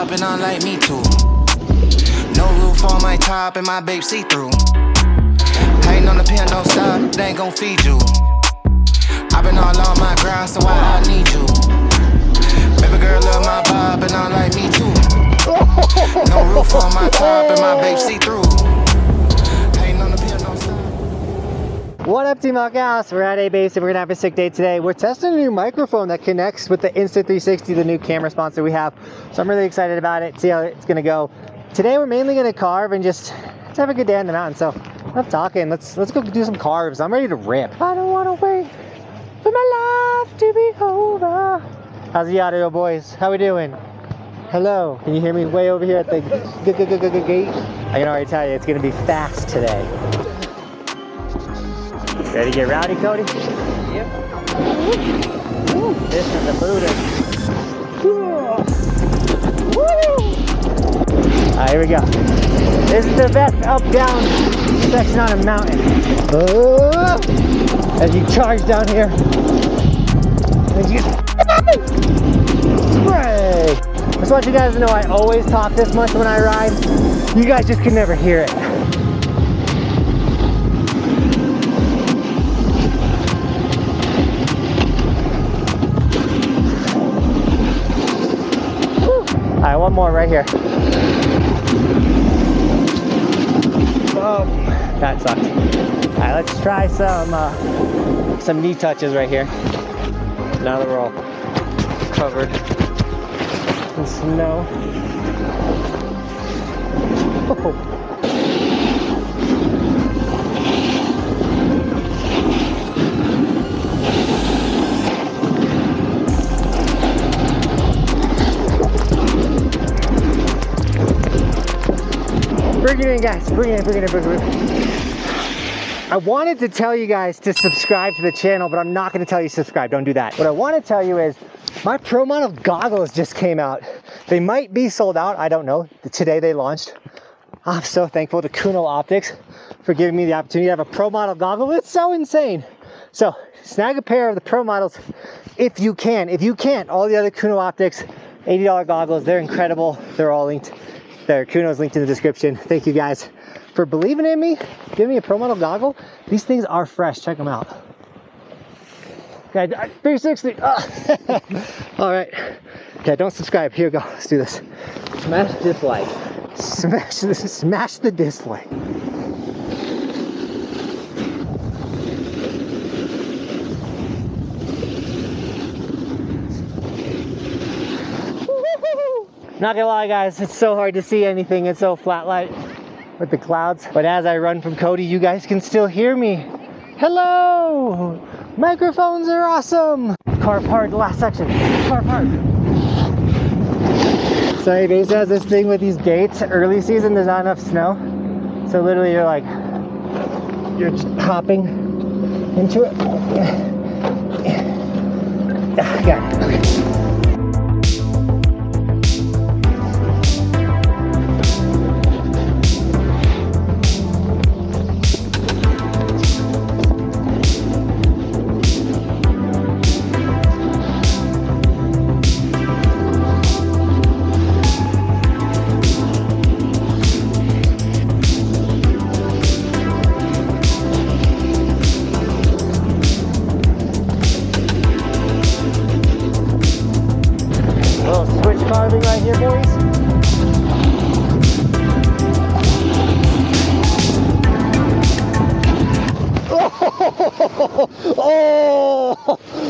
up and I like me too. No roof on my top and my babe see-through. Hating on the pen, don't stop, they ain't gon' feed you. I've been all on my grind, so I need you. Baby girl love my vibe and I like me too. No roof on my top and my babe see-through. Hating on the pen, don't stop. What up, Team Buckhouse? We're at a base and we're gonna have a sick day today. We're testing a new microphone that connects with the Insta360, the new camera sponsor we have. So I'm really excited about it, see how it's gonna go. Today we're mainly gonna carve and just have a good day on the mountain. So enough talking, let's go do some carves. I'm ready to rip. I don't wanna wait for my life to be over. How's the audio, boys? How we doing? Hello, can you hear me way over here at the gate? I can already tell you it's gonna be fast today. Ready to get rowdy, Cody? Yep. This is the Buddha. Alright, here we go. This is the best up-down section on a mountain. As you charge down here. As you spray. I just want you guys to know I always talk this much when I ride. You guys just can never hear it. Alright, one more right here. Oh, that sucked. Alright, let's try some knee touches right here. Now that we're all covered in snow. Oh. Bring it in, guys. Bring it in. I wanted to tell you guys to subscribe to the channel, but I'm not going to tell you subscribe. Don't do that. What I want to tell you is my Pro Model goggles just came out. They might be sold out. I don't know. Today they launched. I'm so thankful to Khuno Optics for giving me the opportunity to have a Pro Model goggle. It's so insane. So snag a pair of the Pro Models if you can. If you can't, all the other Khuno Optics $80 goggles, they're incredible. They're all linked. Khuno's linked in the description. Thank you guys for believing in me, giving me a Pro Model goggle. These things are fresh. Check them out. Okay, 360. All right. Okay, don't subscribe. Here we go. Let's do this. Smash dislike. Smash the dislike. Not gonna lie, guys, it's so hard to see anything. It's so flat light with the clouds. But as I run from Cody, you guys can still hear me. Hello! Microphones are awesome! Carve hard, the last section. Carve hard. Sorry, base has this thing with these gates. Early season, there's not enough snow. So literally you're just hopping into it. Got it, okay. Carving right here, boys.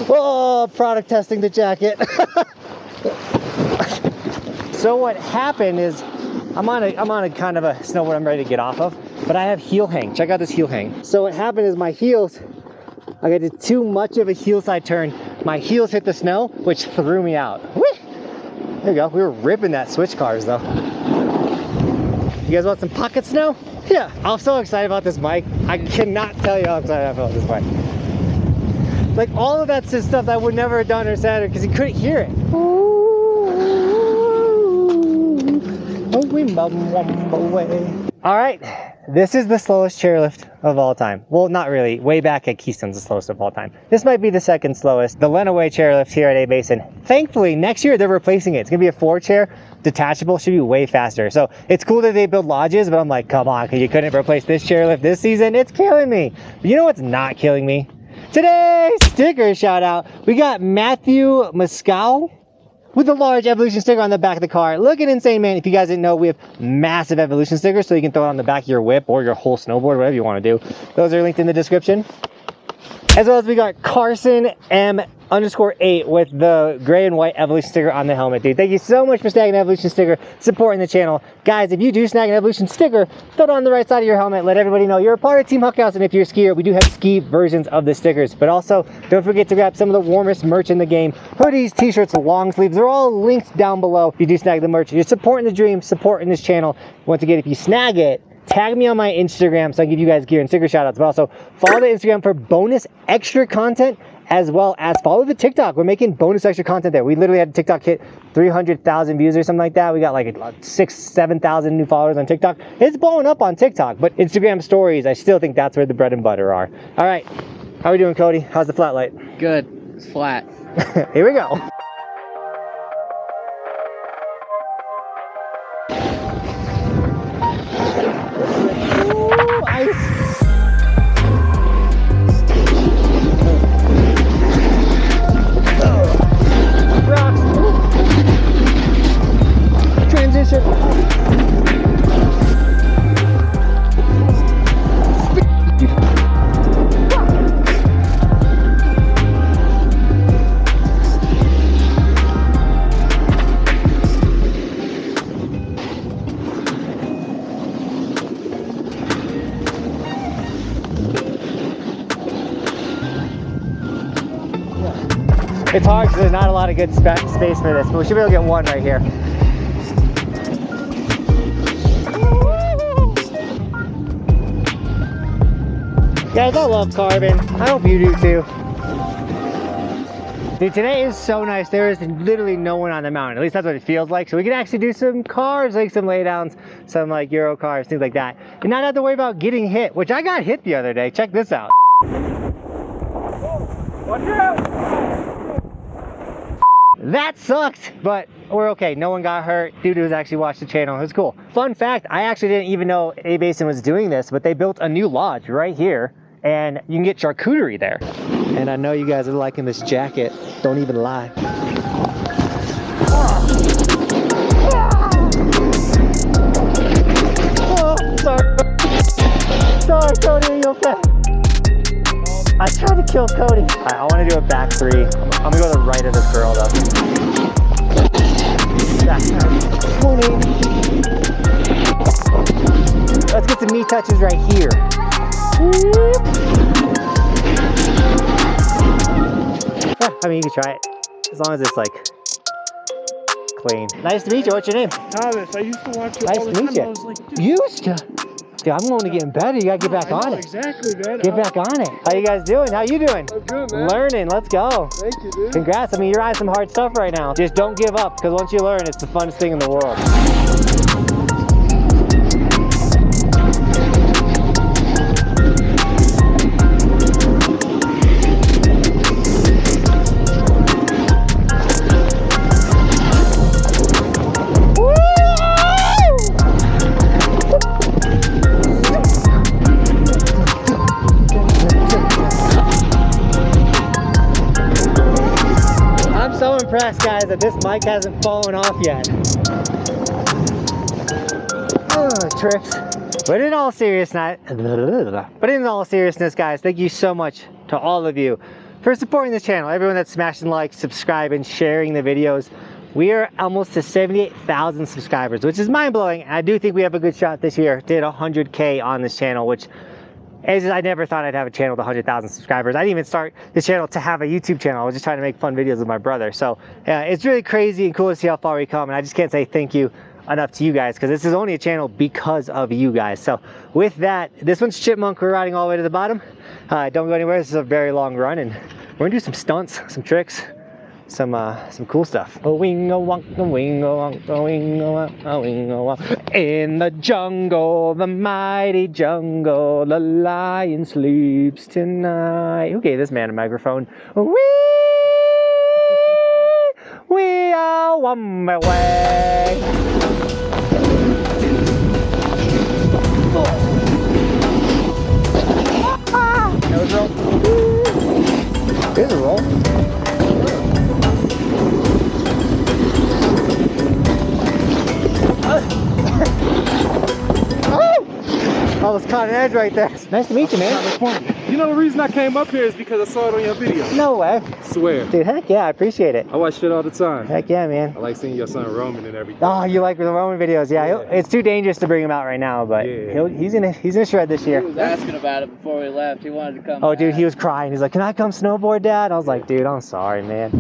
Oh, product testing the jacket. So what happened is I'm on a kind of a snowboard I'm ready to get off of, but I have heel hang. Check out this heel hang. So what happened is my heels, I did too much of a heel side turn. My heels hit the snow, which threw me out. Whee! There you go. We were ripping that switch cars though. You guys want some pocket snow? Yeah. I'm so excited about this mic. I cannot tell you how excited I feel about this mic. Like all of that's just stuff that I would never have done or said because you couldn't hear it. All right. this is the slowest chairlift of all time. Well, not really. Way back at Keystone's the slowest of all time. This might be the second slowest. The Lenawee chairlift here at A Basin. Thankfully, next year they're replacing it. It's gonna be a 4-chair, detachable, should be way faster. So it's cool that they build lodges, but I'm like, come on, you couldn't replace this chairlift this season? It's killing me. But you know what's not killing me? Today's sticker shout out. We got Matthew Mescal with a large Evolution sticker on the back of the car. Looking insane, man. If you guys didn't know, we have massive Evolution stickers, so you can throw it on the back of your whip or your whole snowboard, whatever you want to do. Those are linked in the description. As well as we got Carson M_8 with the gray and white Evolution sticker on the helmet, dude. Thank you so much for snagging an Evolution sticker, supporting the channel. Guys, if you do snag an Evolution sticker, throw it on the right side of your helmet. Let everybody know you're a part of Team Buckhouse, and if you're a skier, we do have ski versions of the stickers. But also, don't forget to grab some of the warmest merch in the game. Hoodies, t-shirts, long sleeves, they're all linked down below. If you do snag the merch, you're supporting the dream, supporting this channel. Once again, if you snag it, tag me on my Instagram so I can give you guys gear and sticker shout outs, but also follow the Instagram for bonus extra content, as well as follow the TikTok. We're making bonus extra content there. We literally had TikTok hit 300,000 views or something like that. We got like 6,000-7,000 new followers on TikTok. It's blowing up on TikTok, but Instagram stories, I still think that's where the bread and butter are. All right, how are we doing, Cody? How's the flat light? Good. It's flat. Here we go. It's hard because there's not a lot of good space for this, but we should be able to get one right here. Guys, I love carving. I hope you do too. Dude, today is so nice. There is literally no one on the mountain. At least that's what it feels like. So we can actually do some carves, like some laydowns, some like Euro carves, things like that. And not have to worry about getting hit, which I got hit the other day. Check this out. Watch out! That sucked, but we're okay. No one got hurt. Dude who's actually watched the channel. It was cool. Fun fact, I actually didn't even know A Basin was doing this, but they built a new lodge right here, and you can get charcuterie there. And I know you guys are liking this jacket. Don't even lie. Oh, sorry. Sorry, Cody, are you okay? I tried to kill Cody. Right, I want to do a back 3. I'm going to go to the right of this girl, though. Back 20. Let's get some knee touches right here. Yeah, I mean, you can try it. As long as it's, like, clean. Nice to meet you. What's your name? Thomas, I used to watch you Nice all the to meet time. you. I was like, dude, Used to? Dude, I'm only getting better. You gotta get back on it. exactly, man. Get back on it. How you guys doing? How you doing? I'm good, man. Learning. Let's go. Thank you, dude. Congrats. I mean, you're on some hard stuff right now. Just don't give up, because once you learn, it's the funnest thing in the world. Impressed, guys, that this mic hasn't fallen off yet. Oh, trips. But in all seriousness, guys, thank you so much to all of you for supporting this channel. Everyone that's smashing like, subscribing, sharing the videos. We are almost to 78,000 subscribers, which is mind-blowing. I do think we have a good shot this year. Did 100K on this channel, which I never thought I'd have a channel with 100,000 subscribers. I didn't even start this channel to have a YouTube channel. I was just trying to make fun videos with my brother. So it's really crazy and cool to see how far we come. And I just can't say thank you enough to you guys, because this is only a channel because of you guys. So with that, this one's Chipmunk. We're riding all the way to the bottom. Don't go anywhere. This is a very long run, and we're gonna do some stunts, some tricks. some cool stuff. A wingo wonk, a wingo wonk, a wingo wonk, a wingo wonk. In the jungle, the mighty jungle, the lion sleeps tonight. Who gave this man a microphone? We are on my way. Nose roll. Here's a roll. Almost caught an edge right there. Nice to meet you, man. You know the reason I came up here is because I saw it on your video. No way. Swear. Dude, heck yeah, I appreciate it. I watch shit all the time. Heck yeah, man. I like seeing your son roaming and everything. Oh, you like the Roman videos? Yeah, it's too dangerous to bring him out right now, but he's gonna shred this year. He was asking about it before we left. He wanted to come. Oh, dude, he was crying. He's like, "Can I come snowboard, Dad?" I was like, "Dude, I'm sorry, man."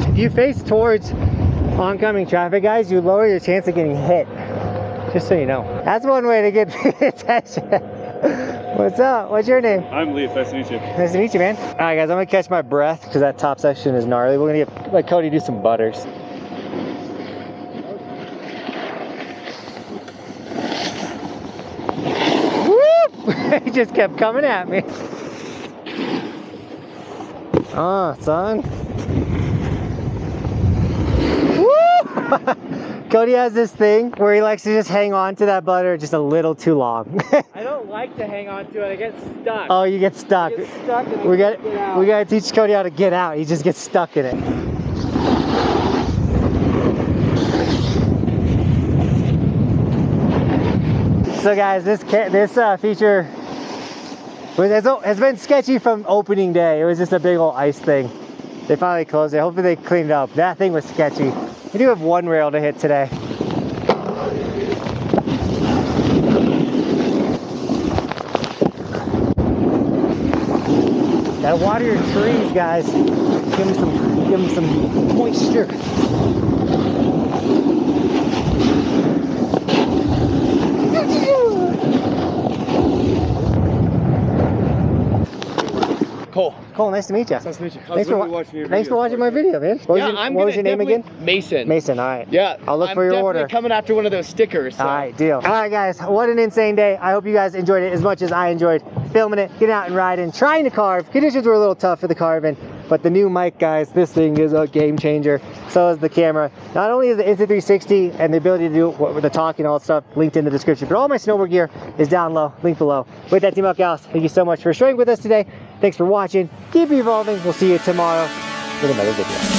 If you face towards oncoming traffic, guys, you lower your chance of getting hit. Just so you know. That's one way to get attention. What's up? What's your name? I'm Lee. Nice to meet you. Nice to meet you, man. All right, guys, I'm gonna catch my breath because that top section is gnarly. We're gonna let Cody do some butters. Whoop! He just kept coming at me. Oh, son. Cody has this thing where he likes to just hang on to that butter just a little too long. I don't like to hang on to it. I get stuck. Oh, you get stuck. I get stuck and we gotta teach Cody how to get out. He just gets stuck in it. So guys, this feature has been sketchy from opening day. It was just a big old ice thing. They finally closed it. Hopefully they cleaned it up. That thing was sketchy. We do have one rail to hit today. Gotta water your trees, guys. Give them some moisture. Cole, nice to meet you. Nice to meet you. Thanks for watching my video, man. What was your name again? Mason. Mason, all right. Yeah. I'll look for your order. I'm coming after one of those stickers. So. All right, deal. All right, guys, what an insane day. I hope you guys enjoyed it as much as I enjoyed filming it, getting out and riding, trying to carve. Conditions were a little tough for the carving, but the new mic, guys, this thing is a game changer. So is the camera. Not only is the Insta360 and the ability to do with the talking and all that stuff linked in the description, but all my snowboard gear is down low, linked below. With that, Team Buckhouse, thank you so much for showing with us today. Thanks for watching. Keep evolving. We'll see you tomorrow with another video.